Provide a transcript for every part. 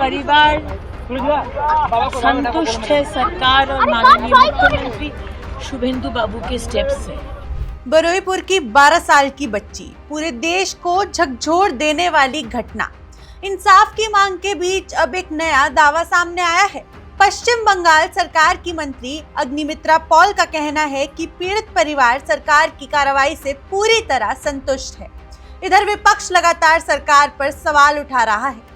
परिवार संतुष्ट है सरकार और माननीय मुख्यमंत्री शुभेंदु बाबू के स्टेप से। बरुईपुर की 12 साल की बच्ची, पूरे देश को झकझोर देने वाली घटना। इंसाफ की मांग के बीच अब एक नया दावा सामने आया है। पश्चिम बंगाल सरकार की मंत्री अग्निमित्रा पॉल का कहना है कि पीड़ित परिवार सरकार की कार्रवाई से पूरी तरह संतुष्ट है। इधर विपक्ष लगातार सरकार पर सवाल उठा रहा है।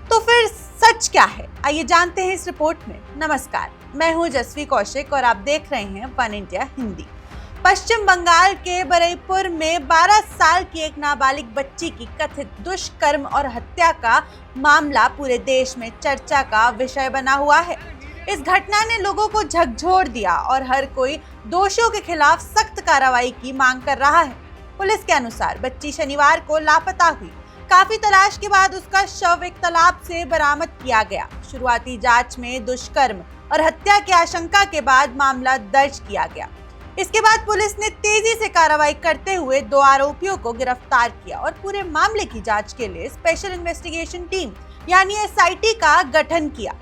तो फिर सच क्या है, आइए जानते हैं इस रिपोर्ट में। नमस्कार, मैं हूं जसवी कौशिक और आप देख रहे हैं वन इंडिया हिंदी। पश्चिम बंगाल के बरुईपुर में 12 साल की एक नाबालिग बच्ची की कथित दुष्कर्म और हत्या का मामला पूरे देश में चर्चा का विषय बना हुआ है। इस घटना ने लोगों को झकझोर दिया और हर कोई दोषियों के खिलाफ सख्त कार्रवाई की मांग कर रहा है। पुलिस के अनुसार बच्ची शनिवार को लापता हुई। काफी तलाश के बाद उसका शव एक तालाब से बरामद किया गया। शुरुआती जांच में दुष्कर्म और हत्या की आशंका के बाद मामला दर्ज किया गया। इसके बाद पुलिस ने तेजी से कार्रवाई करते हुए 2 आरोपियों को गिरफ्तार किया और पूरे मामले की जांच के लिए स्पेशल इन्वेस्टिगेशन टीम यानी SIT का गठन किया।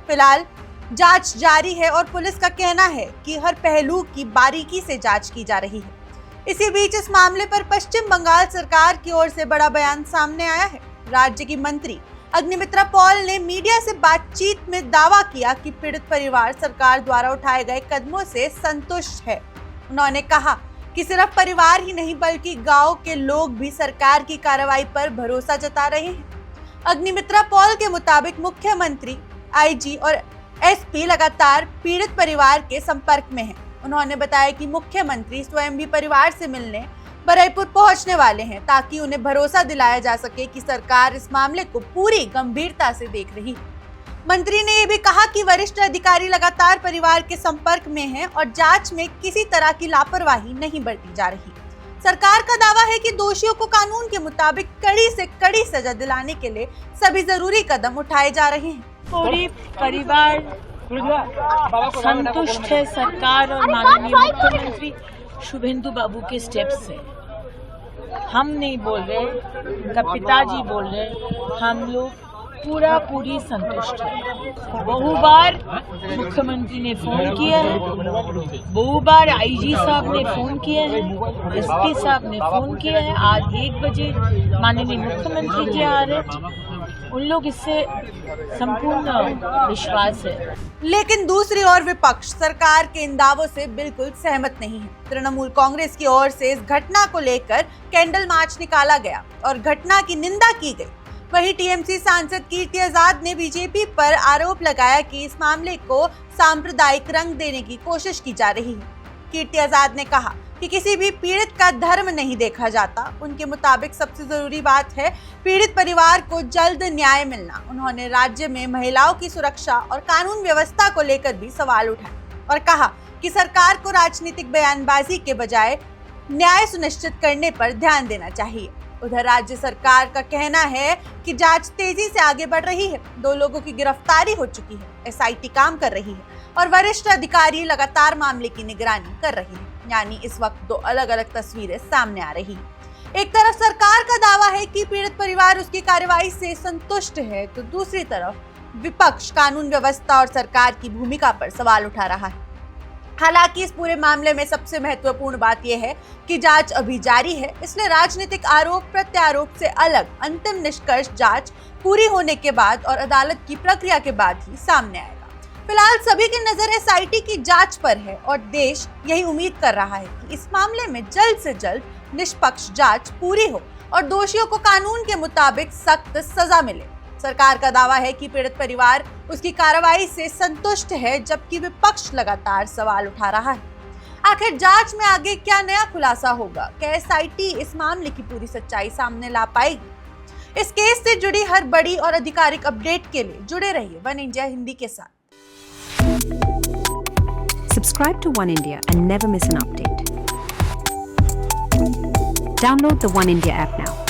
फिलहाल जांच जारी है और पुलिस का कहना है कि हर पहलू की बारीकी से जांच की जा रही है। इसी बीच इस मामले पर पश्चिम बंगाल सरकार की ओर से बड़ा बयान सामने आया है। राज्य की मंत्री अग्निमित्रा पॉल ने मीडिया से बातचीत में दावा किया कि पीड़ित परिवार सरकार द्वारा उठाए गए कदमों से संतुष्ट है। उन्होंने कहा कि सिर्फ परिवार ही नहीं बल्कि गांव के लोग भी सरकार की कार्रवाई पर भरोसा जता रहे हैं। अग्निमित्रा पॉल के मुताबिक मुख्यमंत्री, IG और SP लगातार पीड़ित परिवार के संपर्क में हैं। उन्होंने बताया कि मुख्यमंत्री स्वयं भी परिवार से मिलने बरुईपुर पहुंचने वाले हैं ताकि उन्हें भरोसा दिलाया जा सके कि सरकार इस मामले को पूरी गंभीरता से देख रही है। मंत्री ने यह भी कहा कि वरिष्ठ अधिकारी लगातार परिवार के संपर्क में हैं और जांच में किसी तरह की लापरवाही नहीं बरती जा रही। सरकार का दावा है कि दोषियों को कानून के मुताबिक कड़ी से कड़ी सजा दिलाने के लिए सभी जरूरी कदम उठाए जा रहे हैं। पूरी परिवार संतुष्ट है सरकार और माननीय मुख्यमंत्री शुभेंदु बाबू के स्टेप से। हम नहीं बोल रहे, उनका पिताजी बोल रहे, हम लोग पूरी संतुष्ट है। बहु बार मुख्यमंत्री ने फोन किया है, बहु बार IG साहब ने फोन किया है, SP साहब ने फोन किया है। आज 1 बजे माननीय मुख्यमंत्री जी आ रहे, उन लोग इससे संपूर्ण विश्वास है। लेकिन दूसरी ओर विपक्ष सरकार के इन दावों से बिल्कुल सहमत नहीं है। तृणमूल कांग्रेस की ओर से इस घटना को लेकर कैंडल मार्च निकाला गया और घटना की निंदा की गई। वहीं TMC सांसद कीर्ति आजाद ने BJP पर आरोप लगाया कि इस मामले को सांप्रदायिक रंग देने की कोशिश की जा रही है। कीर्ति आजाद ने कहा कि किसी भी पीड़ित का धर्म नहीं देखा जाता। उनके मुताबिक सबसे जरूरी बात है पीड़ित परिवार को जल्द न्याय मिलना। उन्होंने राज्य में महिलाओं की सुरक्षा और कानून व्यवस्था को लेकर भी सवाल उठाए और कहा कि सरकार को राजनीतिक बयानबाजी के बजाय न्याय सुनिश्चित करने पर ध्यान देना चाहिए। उधर राज्य सरकार का कहना है कि जांच तेजी से आगे बढ़ रही है। 2 लोगों की गिरफ्तारी हो चुकी है, SIT काम कर रही है और वरिष्ठ अधिकारी लगातार मामले की निगरानी कर रही है। यानी इस वक्त 2 अलग-अलग तस्वीरें सामने आ रही हैं। एक तरफ सरकार का दावा है कि पीड़ित परिवार उसकी कार्रवाई से संतुष्ट है, तो दूसरी तरफ विपक्ष कानून व्यवस्था और सरकार की भूमिका पर सवाल उठा रहा है। हालांकि इस पूरे मामले में सबसे महत्वपूर्ण बात यह है कि जांच अभी जारी है, इसलिए राजनीतिक आरोप प्रत्यारोप से अलग अंतिम निष्कर्ष जांच पूरी होने के बाद और अदालत की प्रक्रिया के बाद ही सामने आएगा। फिलहाल सभी की नजर SIT की जांच पर है और देश यही उम्मीद कर रहा है कि इस मामले में जल्द से जल्द निष्पक्ष जांच पूरी हो और दोषियों को कानून के मुताबिक सख्त सजा मिले। सरकार का दावा है कि पीड़ित परिवार उसकी कार्रवाई से संतुष्ट है, जबकि विपक्ष लगातार सवाल उठा रहा है। आखिर जांच में आगे क्या नया खुलासा होगा? क्या SIT इस मामले की पूरी सच्चाई सामने ला पाएगी? इस केस से जुड़ी हर बड़ी और आधिकारिक अपडेट के लिए जुड़े रहिए वन इंडिया हिंदी के साथ। Subscribe to One India and never miss an update. Download the One India app now.